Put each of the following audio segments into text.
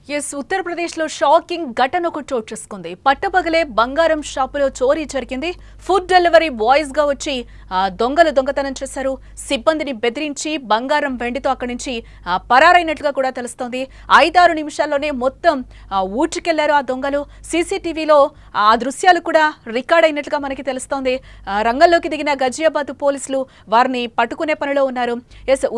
ఉత్తరప్రదేశ్లో షాకింగ్ ఘటన ఒకటి చోటు చేసుకుంది. పట్టపగలే బంగారం షాపులో చోరీ జరిగింది. ఫుడ్ డెలివరీ బాయ్స్ గా వచ్చి దొంగలు దొంగతనం చేశారు. సిబ్బందిని బెదిరించి బంగారం వెండితో అక్కడి నుంచి పరారైనట్లుగా కూడా తెలుస్తోంది. 5-6 నిమిషాల్లోనే మొత్తం ఊడ్చుకెళ్లారు ఆ దొంగలు. సీసీటీవీలో ఆ దృశ్యాలు కూడా రికార్డ్ అయినట్లుగా మనకి తెలుస్తోంది. రంగంలోకి దిగిన గజియాబాద్ పోలీసులు వారిని పట్టుకునే పనిలో ఉన్నారు.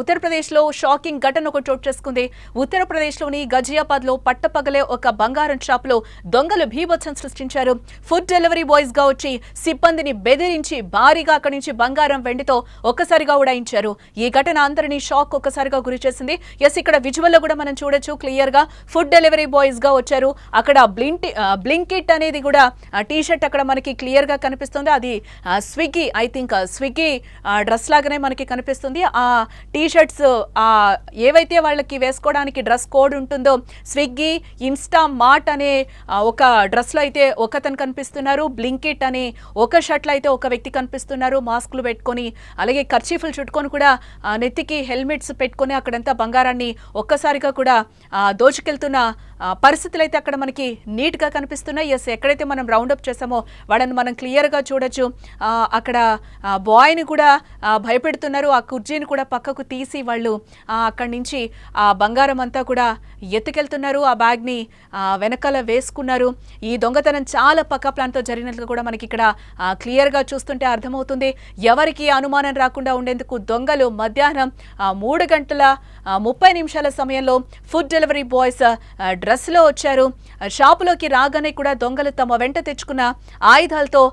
ఉత్తరప్రదేశ్లో షాకింగ్ ఘటన ఒకటి చోటు చేసుకుంది. ఉత్తరప్రదేశ్లోని గజియాబాద్ లో పట్టపగలే ఒక బంగారం షాప్ లో దొంగలు భీభత్సం సృష్టించారు. ఫుడ్ డెలివరీ బాయ్స్ గా వచ్చి సిబ్బందిని బెదిరించి భారీగా అక్కడి నుంచి బంగారం వెండితో ఒక్కసారిగా ఉడాయించారు. ఈ ఘటన అందరినీ షాక్ ఒక్కసారిగా గురి చేసింది. ఇక్కడ విజువల్ లో కూడా మనం చూడొచ్చు క్లియర్ గా ఫుడ్ డెలివరీ బాయ్స్ గా వచ్చారు. అక్కడ బ్లింకిట్ అనేది కూడా టీ షర్ట్ అక్కడ మనకి క్లియర్ గా కనిపిస్తుంది. అది స్విగ్గీ స్విగ్గీ డ్రెస్ లాగానే మనకి కనిపిస్తుంది. ఆ టీ షర్ట్స్ ఏవైతే వాళ్ళకి వేసుకోవడానికి డ్రెస్ కోడ్ ఉంటుందో స్విగ్గీ ఇన్స్టా మార్ట్ అనే ఒక డ్రెస్ లో అయితే ఒకతను కనిపిస్తున్నారు. బ్లింకిట్ అనే ఒక షర్ట్ లో అయితే ఒక వ్యక్తి కనిపిస్తున్నారు. మాస్కులు పెట్టుకొని అలాగే కర్చీఫ్లు చుట్టుకొని కూడా నెత్తికి హెల్మెట్స్ పెట్టుకొని అక్కడంతా బంగారాన్ని ఒక్కసారిగా కూడా దోచుకెళ్తున్న పరిస్థితులు అయితే అక్కడ మనకి నీట్ గా కనిపిస్తున్నాయి. ఎక్కడైతే మనం రౌండప్ చేసామో వాళ్ళని మనం క్లియర్ గా చూడొచ్చు. అక్కడ బాయ్ని కూడా భయపెడుతున్నారు. ఆ కుర్జీని కూడా పక్కకు తీసి వాళ్ళు అక్కడి నుంచి ఆ బంగారం అంతా కూడా ఎత్తుకెళ్తున్నారు. ఆ బ్యాగ్ ని వెనకాల వేసుకున్నారు. ఈ దొంగతనం చాలా పక్కా ప్లాన్ తో జరిగినట్లుగా కూడా మనకి ఇక్కడ క్లియర్ గా చూస్తుంటే అర్థమవుతుంది. ఎవరికి అనుమానం రాకుండా ఉండేందుకు దొంగలు మధ్యాహ్నం 3:30 సమయంలో ఫుడ్ డెలివరీ బాయ్స్ డ్రెస్ లో వచ్చారు. షాపులోకి రాగానే కూడా దొంగలు తమ వెంట తెచ్చుకున్న ఆయుధాలతో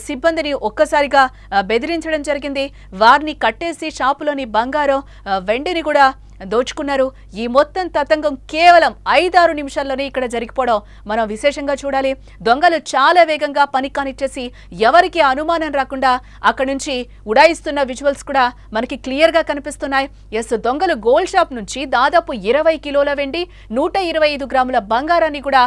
సిబ్బందిని ఒక్కసారిగా బెదిరించడం జరిగింది. వారిని కట్టేసి షాపులోని బంగారం వెండిని కూడా దోచుకున్నారు. ఈ మొత్తం తతంగం కేవలం 5-6 నిమిషాల్లోనే ఇక్కడ జరిగిపోవడం మనం విశేషంగా చూడాలి. దొంగలు చాలా వేగంగా పని కానిచ్చేసి ఎవరికి అనుమానం రాకుండా అక్కడి నుంచి ఉడాయిస్తున్న విజువల్స్ కూడా మనకి క్లియర్ గా కనిపిస్తున్నాయి. దొంగలు గోల్డ్ షాప్ నుంచి దాదాపు 20 కిలోల వెండి 125 గ్రాముల బంగారాన్ని కూడా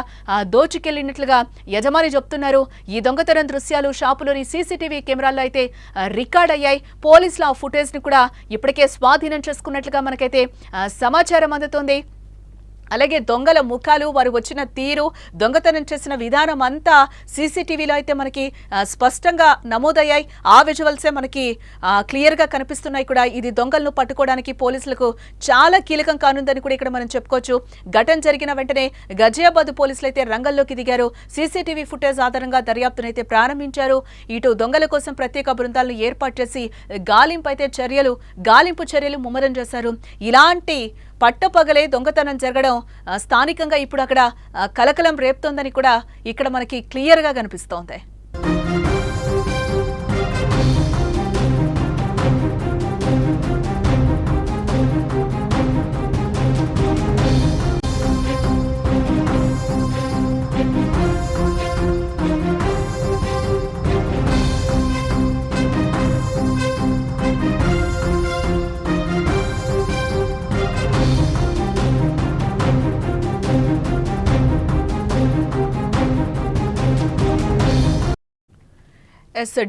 దోచుకెళ్లినట్లుగా యజమాని చెప్తున్నారు. ఈ దొంగతనం దృశ్యాలు షాపులోని సీసీటీవీ కెమెరాల్లో అయితే రికార్డ్ అయ్యాయి. పోలీసులు ఆ ఫుటేజ్ ని కూడా ఇప్పటికే స్వాధీనం చేసుకున్నట్లుగా మనకైతే సమాచారం అందుతోంది. అలాగే దొంగల ముఖాలు, వారు వచ్చిన తీరు, దొంగతనం చేసిన విధానం అంతా సీసీటీవీలో అయితే మనకి స్పష్టంగా నమోదయ్యాయి. ఆ విజువల్సే మనకి క్లియర్ గా కనిపిస్తున్నాయి కూడా. ఇది దొంగలను పట్టుకోవడానికి పోలీసులకు చాలా కీలకం కానుందని కూడా ఇక్కడ మనం చెప్పుకోవచ్చు. ఘటన జరిగిన వెంటనే గజియాబాద్ పోలీసులు అయితే రంగంలోకి దిగారు. సీసీటీవీ ఫుటేజ్ ఆధారంగా దర్యాప్తునైతే ప్రారంభించారు. ఇటు దొంగల కోసం ప్రత్యేక బృందాలను ఏర్పాటు చేసి గాలింపు చర్యలు ముమ్మరం చేశారు. ఇలాంటి పట్టపగలే దొంగతనం జరగడం స్థానికంగా ఇప్పుడు అక్కడ కలకలం రేపుతోందని కూడా ఇక్కడ మనకి క్లియర్ గా కనిపిస్తోంది.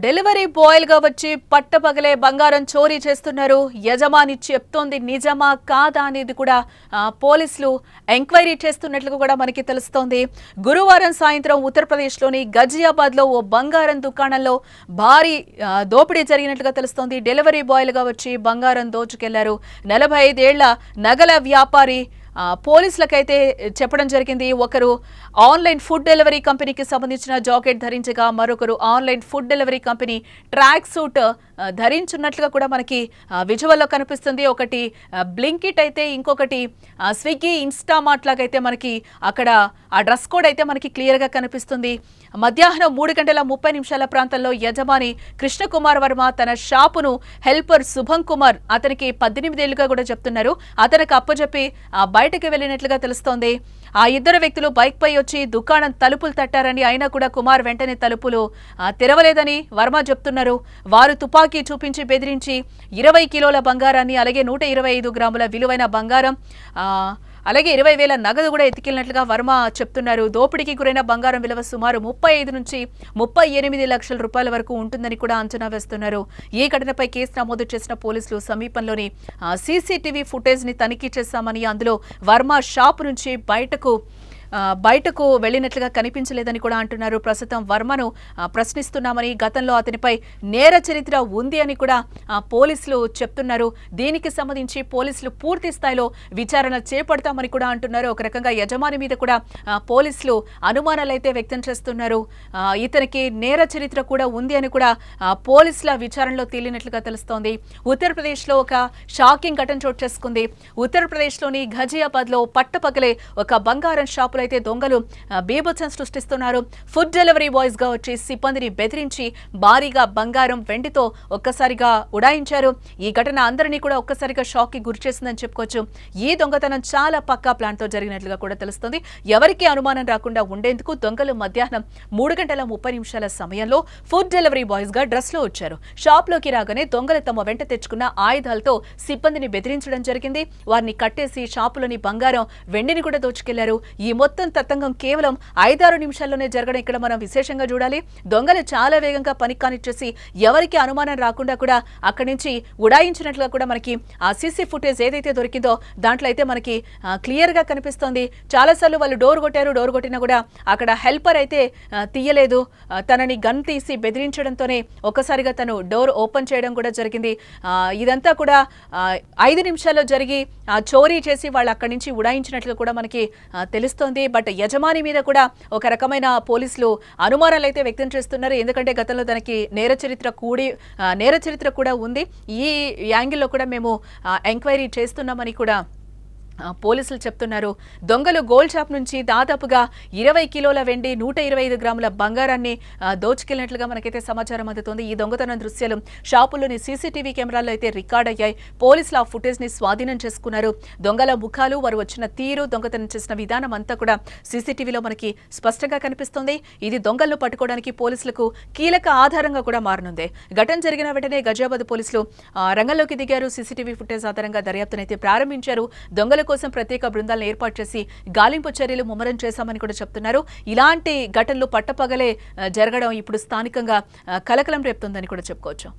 డెలివరీ బాయ్ గా వచ్చి పట్టపగలే బంగారం చోరీ చేస్తున్నారు. యజమాని చెప్తోంది నిజమా కాదా అనేది కూడా పోలీసులు ఎంక్వైరీ చేస్తున్నట్లుగా కూడా మనకి తెలుస్తోంది. గురువారం సాయంత్రం ఉత్తరప్రదేశ్లోని గజియాబాద్ లో ఓ బంగారం దుకాణంలో భారీ దోపిడీ జరిగినట్లుగా తెలుస్తోంది. డెలివరీ బాయ్లుగా వచ్చి బంగారం దోచుకెళ్లారు. 45 ఏళ్ల నగల వ్యాపారి పోలీసులకైతే చెప్పడం జరిగింది. ఒకరు ఆన్లైన్ ఫుడ్ డెలివరీ కంపెనీకి సంబంధించిన జాకెట్ ధరించగా మరొకరు online food delivery company track suit ధరించున్నట్లుగా కూడా మనకి విజువల్లో కనిపిస్తుంది. ఒకటి బ్లింకిట్ అయితే ఇంకొకటి స్విగ్గీ ఇన్స్టామార్ట్ లాగా అయితే మనకి అక్కడ ఆ డ్రెస్ కోడ్ అయితే మనకి క్లియర్ గా కనిపిస్తుంది. మధ్యాహ్నం 3:30 ప్రాంతంలో యజమాని కృష్ణకుమార్ వర్మ తన షాపును హెల్పర్ శుభం కుమార్, అతనికి 18 ఏళ్లుగా కూడా చెప్తున్నారు, అతనికి అప్పచెప్పి బయటకు వెళ్లినట్లుగా తెలుస్తోంది. ఆ ఇద్దరు వ్యక్తులు బైక్ పై వచ్చి దుకాణం తలుపులు తట్టారని, అయినా కూడా కుమార్ వెంటనే తలుపులు తెరవలేదని వర్మ చెప్తున్నారు. వారు తుపాకీ చూపించి బెదిరించి 20 కిలోల బంగారాన్ని అలాగే 125 గ్రాముల విలువైన బంగారం అలాగే 20,000 నగదు కూడా ఎత్తుకెళ్లినట్లుగా వర్మ చెప్తున్నారు. దోపిడీకి గురైన బంగారం విలువ సుమారు 35 నుంచి 38 లక్షల రూపాయల వరకు ఉంటుందని కూడా అంచనా వేస్తున్నారు. ఈ ఘటనపై కేసు నమోదు చేసిన పోలీసులు సమీపంలోని సీసీటీవీ ఫుటేజ్ ని తనిఖీ చేశామని, అందులో వర్మ షాప్ నుంచి బయటకు బయటకు వెళ్లినట్లుగా కనిపించలేదని కూడా అంటున్నారు. ప్రస్తుతం వర్మను ప్రశ్నిస్తున్నామని, గతంలో అతనిపై నేర చరిత్ర ఉంది అని కూడా పోలీసులు చెప్తున్నారు. దీనికి సంబంధించి పోలీసులు పూర్తి స్థాయిలో విచారణ చేపడతామని కూడా అంటున్నారు. ఒక రకంగా యజమాని మీద కూడా పోలీసులు అనుమానాలు అయితే వ్యక్తం చేస్తున్నారు. ఇతనికి నేర చరిత్ర కూడా ఉంది అని కూడా పోలీసుల విచారణలో తేలినట్లుగా తెలుస్తోంది. ఉత్తరప్రదేశ్లో ఒక షాకింగ్ ఘటన చోటు చేసుకుంది. ఉత్తరప్రదేశ్లోని ఘజియాబాద్లో పట్టపగలే ఒక బంగారం షాపులో అయితే దొంగలు బీభత్సం సృష్టిస్తున్నారు. ఫుడ్ డెలివరీ బాయ్స్ గా వచ్చి సిబ్బందిని బెదిరించి భారీగా బంగారం వెండితో ఒక్కసారిగా ఉడాయించారు. ఈ ఘటన అందరినీ కూడా ఒక్కసారిగా షాక్ కి గురి చేసిందని చెప్పుకోవచ్చు. ఈ దొంగతనం చాలా పక్కా ప్లాన్ తో జరిగినట్లుగా కూడా తెలుస్తుంది. ఎవరికీ అనుమానం రాకుండా ఉండేందుకు దొంగలు మధ్యాహ్నం 3:30 సమయంలో ఫుడ్ డెలివరీ బాయ్స్ గా డ్రెస్ లో వచ్చారు. షాప్ లోకి రాగానే దొంగలు తమ వెంట తెచ్చుకున్న ఆయుధాలతో సిబ్బందిని బెదిరించడం జరిగింది. వారిని కట్టేసి షాపులోని బంగారం వెండిని కూడా దోచుకెళ్లారు. ఈ మొత్తం తతంగం కేవలం 5-6 నిమిషాల్లోనే జరగడం ఇక్కడ మనం విశేషంగా చూడాలి. దొంగలు చాలా వేగంగా పని కానిచ్చేసి ఎవరికి అనుమానం రాకుండా కూడా అక్కడి నుంచి ఉడాయించినట్లుగా కూడా మనకి ఆ సీసీ ఫుటేజ్ ఏదైతే దొరికిందో దాంట్లో అయితే మనకి క్లియర్ గా కనిపిస్తోంది. చాలాసార్లు వాళ్ళు డోర్ కొట్టారు. డోర్ కొట్టినా కూడా అక్కడ హెల్పర్ అయితే తీయలేదు. తనని గన్ తీసి బెదిరించడంతోనే ఒక్కసారిగా తను డోర్ ఓపెన్ చేయడం కూడా జరిగింది. ఇదంతా కూడా 5 నిమిషాల్లో జరిగి చోరీ చేసి వాళ్ళు అక్కడి నుంచి ఉడాయించినట్లు కూడా మనకి తెలుస్తోంది. బట్ యజమాని మీద కూడా ఒక రకమైన పోలీసులు అనుమానాలు అయితే వ్యక్తం చేస్తున్నారు. ఎందుకంటే గతంలో తనకి నేర చరిత్ర కూడా ఉంది. ఈ యాంగిల్లో కూడా మేము ఎంక్వైరీ చేస్తున్నామని కూడా పోలీసులు చెప్తున్నారు. దొంగలు గోల్డ్ షాప్ నుంచి దాదాపుగా 20 కిలోల వెండి, 125 గ్రాముల బంగారాన్ని దోచుకెళ్లినట్లుగా మనకైతే సమాచారం అందుతోంది. ఈ దొంగతనం దృశ్యాలు షాపుల్లోని సీసీటీవీ కెమెరాల్లో అయితే రికార్డ్ అయ్యాయి. పోలీసులు ఆ ఫుటేజ్ ని స్వాధీనం చేసుకున్నారు. దొంగల ముఖాలు, వారు వచ్చిన తీరు, దొంగతనం చేసిన విధానం అంతా కూడా సీసీటీవీలో మనకి స్పష్టంగా కనిపిస్తోంది. ఇది దొంగలను పట్టుకోవడానికి పోలీసులకు కీలక ఆధారంగా కూడా మారనుంది. ఘటన జరిగిన వెంటనే గజియాబాద్ పోలీసులు రంగంలోకి దిగారు. సీసీటీవీ ఫుటేజ్ ఆధారంగా దర్యాప్తునైతే ప్రారంభించారు. దొంగల కోసం ప్రత్యేక బృందాలను ఏర్పాటు చేసి గాలింపు చర్యలు ముమ్మరం చేశామని కూడా చెప్తున్నారు. ఇలాంటి ఘటనలు పట్టపగలే జరగడం ఇప్పుడు స్థానికంగా కలకలం రేపుతుందని కూడా చెప్పుకోవచ్చు.